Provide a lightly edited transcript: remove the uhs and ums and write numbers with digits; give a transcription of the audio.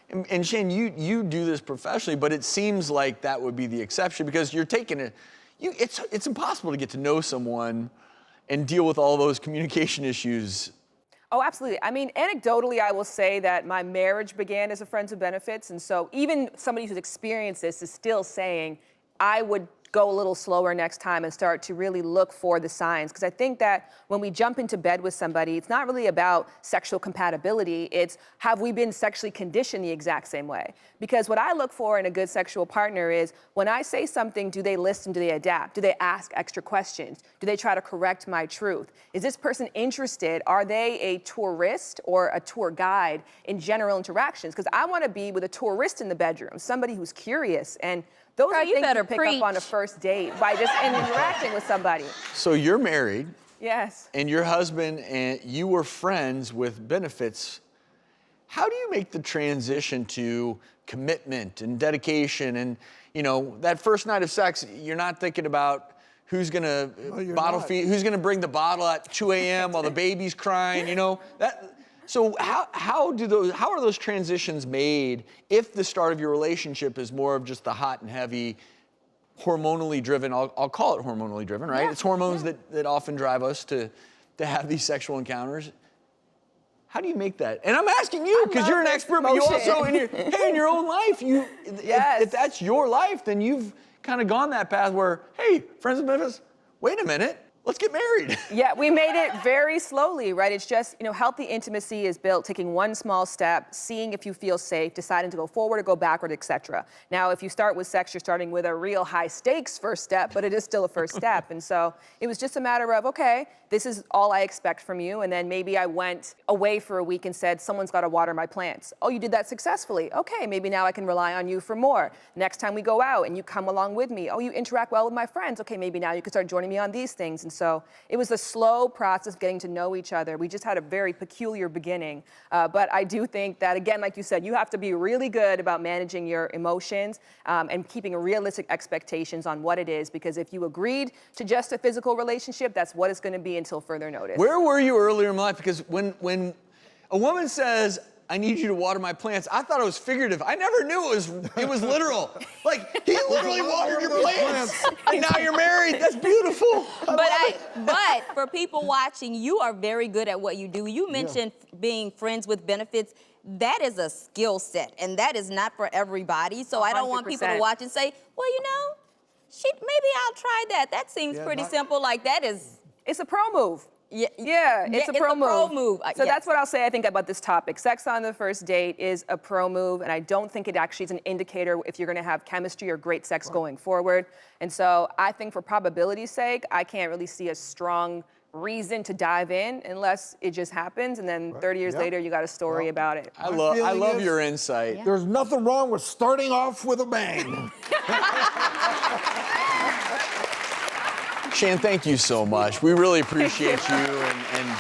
And Shan, you do this professionally, but it seems like that would be the exception because you're taking it's impossible to get to know someone and deal with all those communication issues. Oh, absolutely. I mean, anecdotally, I will say that my marriage began as a friends with benefits. And so even somebody who's experienced this is still saying, I would go a little slower next time and start to really look for the signs. Because I think that when we jump into bed with somebody, it's not really about sexual compatibility. It's have we been sexually conditioned the exact same way? Because what I look for in a good sexual partner is when I say something, do they listen? Do they adapt? Do they ask extra questions? Do they try to correct my truth? Is this person interested? Are they a tourist or a tour guide in general interactions? Because I want to be with a tourist in the bedroom, somebody who's curious. And those are things you pick up on a first date by just interacting with somebody. So you're married. Yes. And your husband and you were friends with benefits. How do you make the transition to commitment and dedication? And, you know, that first night of sex, you're not thinking about who's gonna bottle feed, who's gonna bring the bottle at 2 a.m. while the baby's crying, you know? So how are those transitions made if the start of your relationship is more of just the hot and heavy, hormonally driven, I'll call it hormonally driven, right? Yeah, it's hormones that often drive us to have these sexual encounters. How do you make that? And I'm asking you, because you're an expert, but you also, in your own life, if that's your life, then you've kind of gone that path where, hey, friends with benefits, wait a minute. Let's get married. Yeah, we made it very slowly, right? It's just, you know, healthy intimacy is built taking one small step, seeing if you feel safe, deciding to go forward or go backward, etc. Now, if you start with sex, you're starting with a real high stakes first step, but it is still a first step. And so it was just a matter of, okay, this is all I expect from you. And then maybe I went away for a week and said, someone's got to water my plants. Oh, you did that successfully. Okay, maybe now I can rely on you for more. Next time we go out and you come along with me. Oh, you interact well with my friends. Okay, maybe now you can start joining me on these things. And so it was a slow process of getting to know each other. We just had a very peculiar beginning. But I do think that, again, like you said, you have to be really good about managing your emotions and keeping realistic expectations on what it is. Because if you agreed to just a physical relationship, that's what it's going to be until further notice. Where were you earlier in life? Because when a woman says, I need you to water my plants, I thought it was figurative. I never knew it was literal. Like, he literally watered your plants. And now you're married. That's beautiful. But for people watching, you are very good at what you do. You mentioned being friends with benefits. That is a skill set, and that is not for everybody. So 100%. I don't want people to watch and say, well, you know, maybe I'll try that. That seems pretty simple. Like, that is... It's a pro move. Yeah, it's a pro move. So that's what I'll say, I think, about this topic. Sex on the first date is a pro move, and I don't think it actually is an indicator if you're going to have chemistry or great sex going forward. And so I think for probability's sake, I can't really see a strong reason to dive in unless it just happens, and then 30 years later, you got a story about it. I love your insight. There's nothing wrong with starting off with a bang. Shan, thank you so much. We really appreciate you and